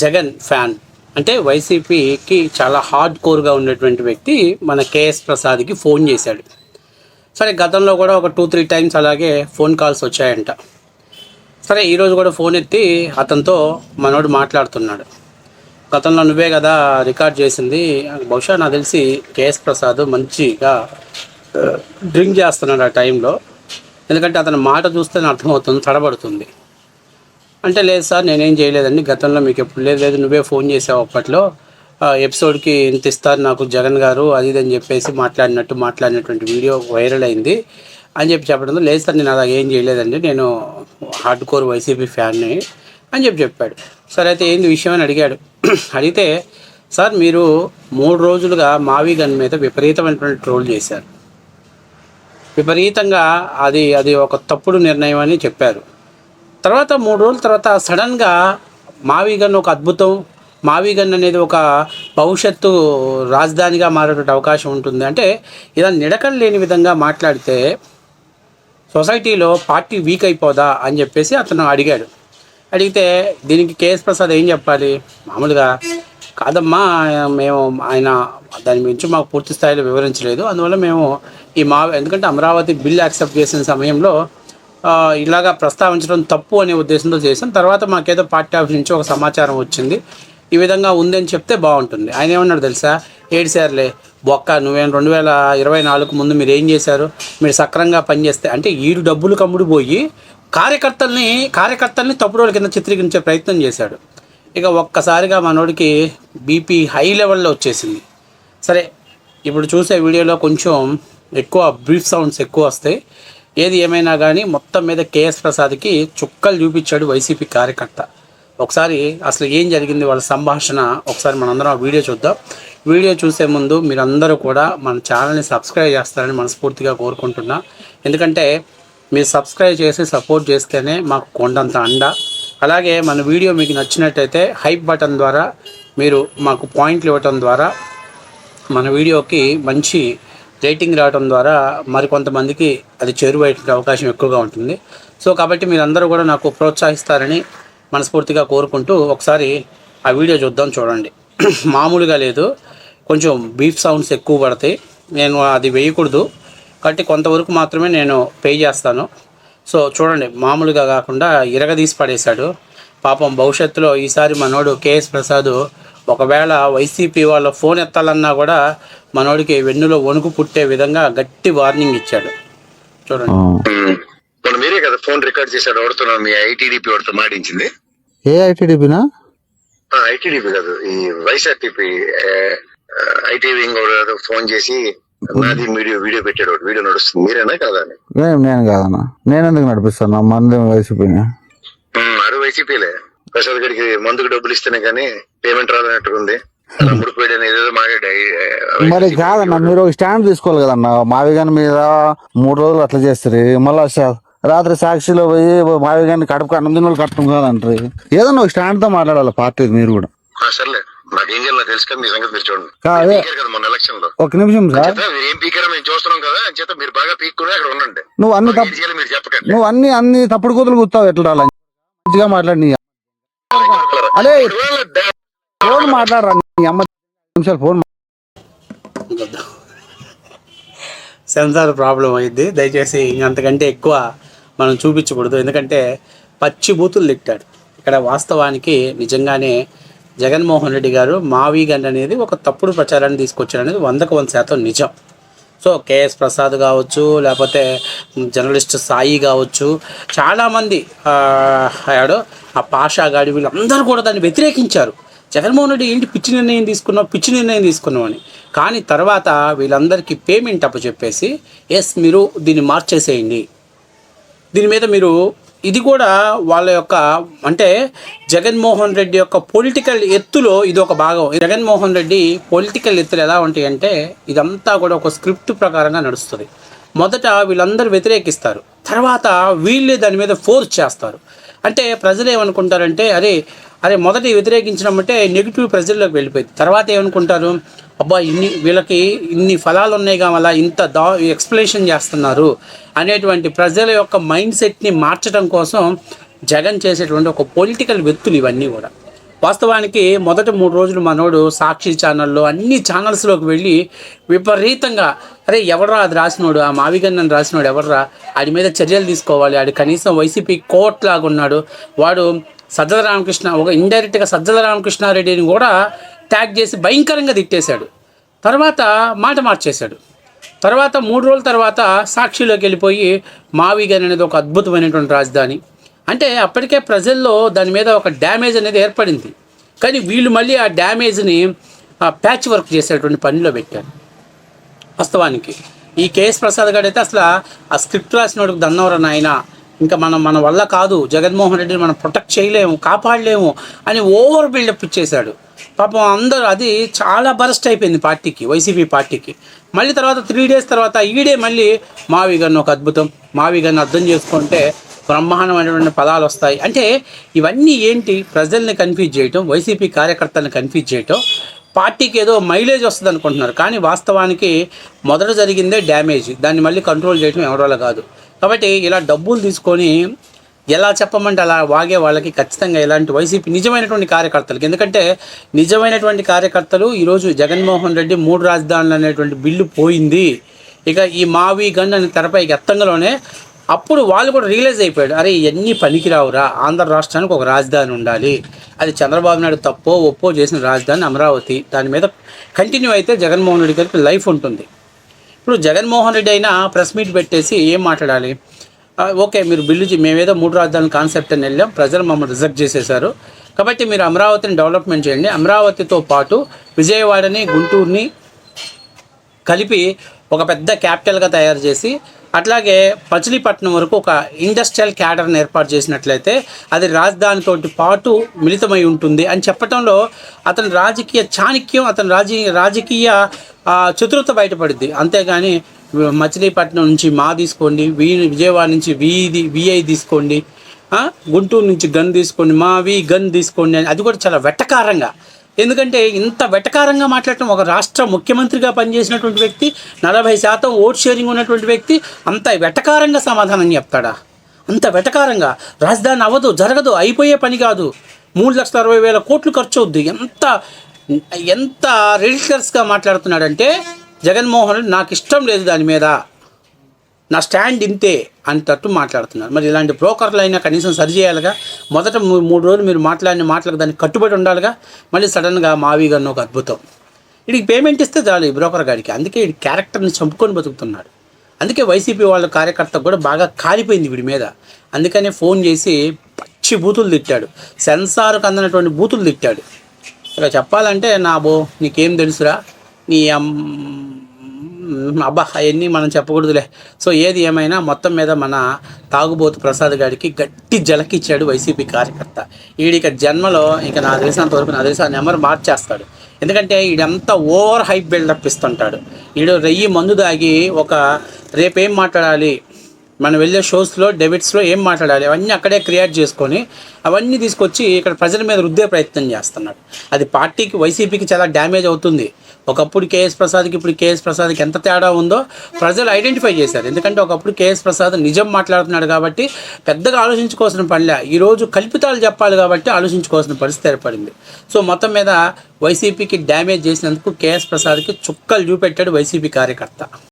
Jagan fan అంటే వైసీపీకి చాలా హార్డ్ కోర్గా ఉన్నటువంటి వ్యక్తి మన కేఎస్ ప్రసాద్కి ఫోన్ చేశాడు. సరే గతంలో కూడా ఒక 2-3 టైమ్స్ అలాగే ఫోన్ కాల్స్ వచ్చాయంట. సరే ఈరోజు కూడా ఫోన్ ఎత్తి అతనితో మనోడు మాట్లాడుతున్నాడు. గతంలో నువ్వే కదా రికార్డ్ చేసింది, బహుశా నాకు తెలిసి కేఎస్ ప్రసాద్ మంచిగా డ్రింక్ చేస్తున్నాడు ఆ టైంలో, ఎందుకంటే అతని మాట చూస్తే అర్థమవుతుంది, తడబడుతుంది. అంటే లేదు సార్ నేనేం చేయలేదండి, గతంలో మీకు ఎప్పుడు లేదు నువ్వే ఫోన్ చేసావు అప్పట్లో, ఎపిసోడ్కి ఇంత ఇస్తారు నాకు జగన్ గారు అది ఇది అని చెప్పేసి మాట్లాడినటువంటి వీడియో వైరల్ అయింది అని చెప్పడంతో లేదు సార్ నేను అలా ఏం చేయలేదండి, నేను హార్డ్ కోర్ వైసీపీ ఫ్యాన్ని అని చెప్పాడు. సరే అయితే ఏంది విషయం అని అడిగాడు. అడిగితే సార్ మీరు 3 రోజులుగా మావి గన్ మీద విపరీతమైనటువంటి ట్రోల్ చేశారు, విపరీతంగా అది ఒక తప్పుడు నిర్ణయం అని చెప్పారు. తర్వాత 3 రోజుల తర్వాత సడన్గా మావి గన్ ఒక అద్భుతం, మావి గన్ అనేది ఒక భవిష్యత్తు రాజధానిగా మారేటువంటి అవకాశం ఉంటుంది అంటే ఇలా నిడకలు లేని విధంగా మాట్లాడితే సొసైటీలో పార్టీ వీక్ అయిపోదా అని చెప్పేసి అతను అడిగాడు. అడిగితే దీనికి కేఎస్ ప్రసాద్ ఏం చెప్పాలి, మామూలుగా కాదమ్మా మేము ఆయన దాని గురించి మాకు పూర్తి స్థాయిలో వివరించలేదు, అందువల్ల మేము ఎందుకంటే అమరావతి బిల్ యాక్సెప్ట్ చేసిన సమయంలో ఇలాగా ప్రస్తావించడం తప్పు అనే ఉద్దేశంతో చేసాం, తర్వాత మాకేదో పార్టీ ఆఫీస్ నుంచి ఒక సమాచారం వచ్చింది ఈ విధంగా ఉందని చెప్తే బాగుంటుంది. ఆయన ఏమన్నాడు తెలుసా, ఏడ్చారులే బొక్క, నువ్వేం 2024 ముందు మీరు ఏం చేశారు, మీరు సక్రంగా పనిచేస్తే అంటే ఈడు డబ్బులు కమ్ముడు పోయి కార్యకర్తల్ని తప్పుడు కింద చిత్రీకరించే ప్రయత్నం చేశాడు. ఇక ఒక్కసారిగా మనోడికి బీపీ హై లెవెల్లో వచ్చేసింది. సరే ఇప్పుడు చూసే వీడియోలో కొంచెం ఎక్కువ బ్రీఫ్ సౌండ్స్ ఎక్కువ వస్తాయి. ఏది ఏమైనా కానీ మొత్తం మీద కేఎస్ ప్రసాద్కి చుక్కలు చూపించాడు వైసీపీ కార్యకర్త. ఒకసారి అసలు ఏం జరిగింది వాళ్ళ సంభాషణ ఒకసారి మనందరం ఆ వీడియో చూద్దాం. వీడియో చూసే ముందు మీరందరూ కూడా మన ఛానల్ని సబ్స్క్రైబ్ చేస్తారని మనస్ఫూర్తిగా కోరుకుంటున్నా. ఎందుకంటే మీరు సబ్స్క్రైబ్ చేసి సపోర్ట్ చేస్తేనే మాకు కొండంత అండ. అలాగే మన వీడియో మీకు నచ్చినట్టయితే హైప్ బటన్ ద్వారా మీరు మాకు పాయింట్లు ఇవ్వటం ద్వారా మన వీడియోకి మంచి రేటింగ్ రావడం ద్వారా మరికొంతమందికి అది చేరువయ్యే అవకాశం ఎక్కువగా ఉంటుంది. సో కాబట్టి మీరందరూ కూడా నాకు ప్రోత్సహిస్తారని మనస్ఫూర్తిగా కోరుకుంటూ ఒకసారి ఆ వీడియో చూద్దాం. చూడండి, మామూలుగా లేదు, కొంచెం బీఫ్ సౌండ్స్ ఎక్కువ పడతాయి, నేను అది వేయకూడదు కాబట్టి కొంతవరకు మాత్రమే నేను పే చేస్తాను. సో చూడండి, మామూలుగా కాకుండా ఇరగదీసి పడేశాడు పాపం. భవిష్యత్తులో ఈసారి మనోడు కేఎస్ ప్రసాద్ ఒకవేళ వైసీపీ వాళ్ళ ఫోన్ ఎత్తాలన్నా కూడా మనోడికి వెన్నులో వణుకు పుట్టే విధంగా గట్టి వార్నింగ్ ఇచ్చాడు. చూడండి, మీరే కదా ఫోన్ రికార్డ్ చేశాడు, ఎవడుతున్నా మీ ఐటీడీపీ వాడితో మాడించింది. ఏ ఐటీడీపీనా? ఐటీడీపీ కాదు, ఈ వైఎస్ఆర్టీపీ ఐటీవీ ఫోన్ చేసి నాది వీడియో పెట్టాడు, వీడియో నడుస్తుంది, మీరేనా కాదా? నేను కాదన్నా, నేను ఎందుకు నడిపిస్తాను, మంది వైసీపీని. అది వైసీపీలే, ప్రసాద్ గడికి మందుకు డబ్బులు ఇస్తేనే కానీ పేమెంట్ రాదన్నట్టుకుంది, ముడిపోయాడని ఏదో మాట్లాడాడు. మరి కాదన్నా, మీరు ఒక స్టాండ్ తీసుకోవాలి కదన్నా. మావిగాని మీద 3 రోజులు అట్లా చేస్తారు, మళ్ళా రాత్రి సాక్షిలో పోయి మావిగాని కడుపు అన్నం తిన్న కట్టడం కాదంటారు. ఏదన్నా ఒక స్టాండ్ తో మాట్లాడాలి పార్టీ మీరు కూడా. సర్లే, నాకేం చేయాలి తెలుసు కదా, మీ సంగతి మీరు చూడండి. మొన్న ఎలక్షన్ లో ఒక నిమిషం సార్, ఏం పీకారో మేము చూస్తున్నాం కదా అని చేత మీరు బాగా పీక్కుని అక్కడ ఉండండి. నువ్వు అన్ని తప్పుడు కూతురు కూర్తావు, ఎట్లా మంచిగా మాట్లాడి అదే ఫోన్ మాట్లాడరా నీ అమ్మ నిమిషాలు ఫోన్. సెన్సార్ ప్రాబ్లం అయింది, దయచేసి అంతకంటే ఎక్కువ మనం చూపించకూడదు, ఎందుకంటే పచ్చి బూతులు తిట్టాడు ఇక్కడ. వాస్తవానికి నిజంగానే జగన్మోహన్ రెడ్డి గారు మావి గన్ అనేది ఒక తప్పుడు ప్రచారాన్ని తీసుకొచ్చాడు అనేది 100% నిజం. సో కేఎస్ ప్రసాద్ కావచ్చు, లేకపోతే జర్నలిస్ట్ సాయి కావచ్చు, చాలామంది ఆడు ఆ పాషా గాడి వీళ్ళందరూ కూడా దాన్ని వ్యతిరేకించారు. జగన్మోహన్ రెడ్డి ఏంటి పిచ్చి నిర్ణయం తీసుకున్నాం అని. కానీ తర్వాత వీళ్ళందరికీ పేమెంట్ అప్పచెప్పేసి మీరు దీన్ని మార్చేసేయండి, దీని మీద మీరు ఇది కూడా వాళ్ళ యొక్క అంటే జగన్మోహన్ రెడ్డి యొక్క పొలిటికల్ ఎత్తులో ఇది ఒక భాగం. జగన్మోహన్ రెడ్డి పొలిటికల్ ఎత్తులు ఎలా ఉంటాయి అంటే ఇదంతా కూడా ఒక స్క్రిప్ట్ ప్రకారంగా నడుస్తుంది. మొదట వీళ్ళందరూ వ్యతిరేకిస్తారు, తర్వాత వీళ్ళే దాని మీద ఫోర్స్ చేస్తారు. అంటే ప్రజలు ఏమనుకుంటారంటే అరే మొదట వ్యతిరేకించడం అంటే నెగిటివ్ ప్రజల్లోకి వెళ్ళిపోయింది. తర్వాత ఏమనుకుంటారు, అబ్బా వీళ్ళకి ఇన్ని ఫలాలు ఉన్నాయి కావాలా, ఇంత ఎక్స్ప్లెనేషన్ చేస్తున్నారు అనేటువంటి ప్రజల యొక్క మైండ్ సెట్ని మార్చడం కోసం జగన్ చేసేటువంటి ఒక పొలిటికల్ వ్యక్తులు ఇవన్నీ కూడా. వాస్తవానికి మొదటి 3 రోజులు మనోడు సాక్షి ఛానల్లో అన్ని ఛానల్స్లోకి వెళ్ళి విపరీతంగా అరే ఎవర్రా అది రాసినోడు, ఆ మావిగన్నని రాసినోడు ఎవర్రా, ఆడి మీద చర్యలు తీసుకోవాలి, ఆడి కనీసం వైసీపీ కోర్ట్ లాగా ఉన్నాడు, వాడు సజ్జల రామకృష్ణ ఒక ఇండైరెక్ట్గా సజ్జల రామకృష్ణారెడ్డిని కూడా ట్యాగ్ చేసి భయంకరంగా తిట్టేశాడు. తర్వాత మాట మార్చేశాడు. తర్వాత 3 రోజుల తర్వాత సాక్షిలోకి వెళ్ళిపోయి మావిగన్ అనేది ఒక అద్భుతమైనటువంటి రాజధాని అంటే అప్పటికే ప్రజల్లో దాని మీద ఒక డ్యామేజ్ అనేది ఏర్పడింది. కానీ వీళ్ళు మళ్ళీ ఆ డ్యామేజ్ని ప్యాచ్ వర్క్ చేసేటువంటి పనిలో పెట్టారు. వాస్తవానికి ఈ కేఎస్ ప్రసాద్ గారు అయితే అసలు ఆ స్క్రిప్ట్ రాసినోడికి దన్నవర నాయన, ఇంకా మన వల్ల కాదు, జగన్మోహన్ రెడ్డిని మనం ప్రొటెక్ట్ చేయలేము, కాపాడలేము అని ఓవర్ బిల్డప్ ఇచ్చేశాడు. పాపం అందరూ అది చాలా బరస్ట్ అయిపోయింది పార్టీకి, వైసీపీ పార్టీకి. మళ్ళీ తర్వాత 3 days తర్వాత ఈడే మళ్ళీ మావిగన్ ఒక అద్భుతం, మావిగన్ అర్థం చేసుకుంటే బ్రహ్మాండమైనటువంటి పదాలు వస్తాయి అంటే ఇవన్నీ ఏంటి? ప్రజల్ని కన్ఫ్యూజ్ చేయటం, వైసీపీ కార్యకర్తలను కన్ఫ్యూజ్ చేయటం, పార్టీకి ఏదో మైలేజ్ వస్తుంది అనుకుంటున్నారు. కానీ వాస్తవానికి మొదట జరిగిందే డ్యామేజ్, దాన్ని మళ్ళీ కంట్రోల్ చేయడం ఎవరోలా కాదు. కాబట్టి ఇలా డబ్బులు తీసుకొని ఎలా చెప్పమంటే అలా వాగే వాళ్ళకి ఖచ్చితంగా ఇలాంటి వైసీపీ నిజమైనటువంటి కార్యకర్తలకి, ఎందుకంటే నిజమైనటువంటి కార్యకర్తలు ఈరోజు జగన్మోహన్ రెడ్డి 3 రాజధానులు అనేటువంటి బిల్లు పోయింది, ఇక ఈ మావిగన్ అనే తెరపైకి ఎత్తంగానే అప్పుడు వాళ్ళు కూడా రియలైజ్ అయిపోయాడు, అరే ఇవన్నీ పనికిరావురా, ఆంధ్ర రాష్ట్రానికి ఒక రాజధాని ఉండాలి, అది చంద్రబాబు నాయుడు తప్పో ఒప్పో చేసిన రాజధాని అమరావతి, దాని మీద కంటిన్యూ అయితే జగన్మోహన్ రెడ్డి గారికి లైఫ్ ఉంటుంది. ఇప్పుడు జగన్మోహన్ రెడ్డి అయినా ప్రెస్ మీట్ పెట్టేసి ఏం మాట్లాడాలి? ఓకే మీరు బిల్లు మేమేదో 3 రాజధానుల కాన్సెప్ట్ అని వెళ్ళాం, ప్రజలు మమ్మల్ని రిజెక్ట్ చేసేశారు, కాబట్టి మీరు అమరావతిని డెవలప్మెంట్ చేయండి, అమరావతితో పాటు విజయవాడని గుంటూరుని కలిపి ఒక పెద్ద క్యాపిటల్గా తయారు చేసి అట్లాగే మచిలీపట్నం వరకు ఒక ఇండస్ట్రియల్ క్యాడర్ని ఏర్పాటు చేసినట్లయితే అది రాజధానితోటి పాటు మిళితమై ఉంటుంది అని చెప్పడంలో అతని రాజకీయ చాణక్యం, అతని రాజకీయ చతురత బయటపడింది. అంతేగాని మచిలీపట్నం నుంచి మా తీసుకోండి, విజయవాడ నుంచి విఐ తీసుకోండి, గుంటూరు నుంచి గన్ తీసుకోండి, మావి గన్ తీసుకోండి అని అది కూడా చాలా వెట్టకారంగా. ఎందుకంటే ఇంత వెటకారంగా మాట్లాడటం, ఒక రాష్ట్ర ముఖ్యమంత్రిగా పనిచేసినటువంటి వ్యక్తి, 40% ఓట్ షేరింగ్ ఉన్నటువంటి వ్యక్తి అంత వెటకారంగా సమాధానం చెప్తాడా? అంత వెటకారంగా రాజధాని అవ్వదు, జరగదు, అయిపోయే పని కాదు, 3,60,000 కోట్లు ఖర్చు అవుద్ది. ఎంత రిడిక్యులస్గా మాట్లాడుతున్నాడంటే జగన్మోహన్ రెడ్డి నాకు ఇష్టం లేదు దాని మీద, నా స్టాండ్ ఇంతే అంతట్టు మాట్లాడుతున్నారు. మరి ఇలాంటి బ్రోకర్లు అయినా కనీసం సరి చేయాలిగా. మొదట 3 రోజులు మీరు మాట్లాడిన మాటలకు దానికి కట్టుబడి ఉండాలిగా. మళ్ళీ సడన్గా మావిగన్ ఒక అద్భుతం, వీడికి పేమెంట్ ఇస్తే చాలు ఈ బ్రోకర్ గాడికి. అందుకే వీడి క్యారెక్టర్ని చంపుకొని బతుకుతున్నాడు. అందుకే వైసీపీ వాళ్ళ కార్యకర్తకు కూడా బాగా కాలిపోయింది వీడి మీద. అందుకనే ఫోన్ చేసి పచ్చి బూతులు తిట్టాడు, సెన్సార్కు అందినటువంటి బూతులు తిట్టాడు. ఇక చెప్పాలంటే నీకేం తెలుసురా నీ అబ్బా అవన్నీ మనం చెప్పకూడదులే. సో ఏది ఏమైనా మొత్తం మీద మన తాగుబోతు ప్రసాద్ గారికి గట్టి జలకిచ్చాడు వైసీపీ కార్యకర్త. వీడిక జన్మలో ఇక నాకు తెలిసినంతవరకు ఆ నెంబర్ మార్చేస్తాడు. ఎందుకంటే వీడంతా ఓవర్ హైప్ బిల్డప్ ఇస్తుంటాడు. వీడు రెయ్యి మందు దాగి రేపేం మాట్లాడాలి, మనం వెళ్ళే షోస్లో డెబిట్స్లో ఏం మాట్లాడాలి అవన్నీ అక్కడే క్రియేట్ చేసుకొని అవన్నీ తీసుకొచ్చి ఇక్కడ ప్రజల మీద రుద్దే ప్రయత్నం చేస్తున్నాడు. అది పార్టీకి, వైసీపీకి చాలా డ్యామేజ్ అవుతుంది. ఒకప్పుడు కేఎస్ ప్రసాద్కి ఇప్పుడు కేఎస్ ప్రసాద్కి ఎంత తేడా ఉందో ప్రజలు ఐడెంటిఫై చేశారు. ఎందుకంటే ఒకప్పుడు కేఎస్ ప్రసాద్ నిజం మాట్లాడుతున్నాడు కాబట్టి పెద్దగా ఆలోచించుకోవాల్సిన పనిలే, ఈరోజు కల్పితాలు చెప్పాలి కాబట్టి ఆలోచించుకోవాల్సిన పరిస్థితి ఏర్పడింది. సో మొత్తం మీద వైసీపీకి డ్యామేజ్ చేసినందుకు కేఎస్ ప్రసాద్కి చుక్కలు చూపెట్టాడు వైసీపీ కార్యకర్త.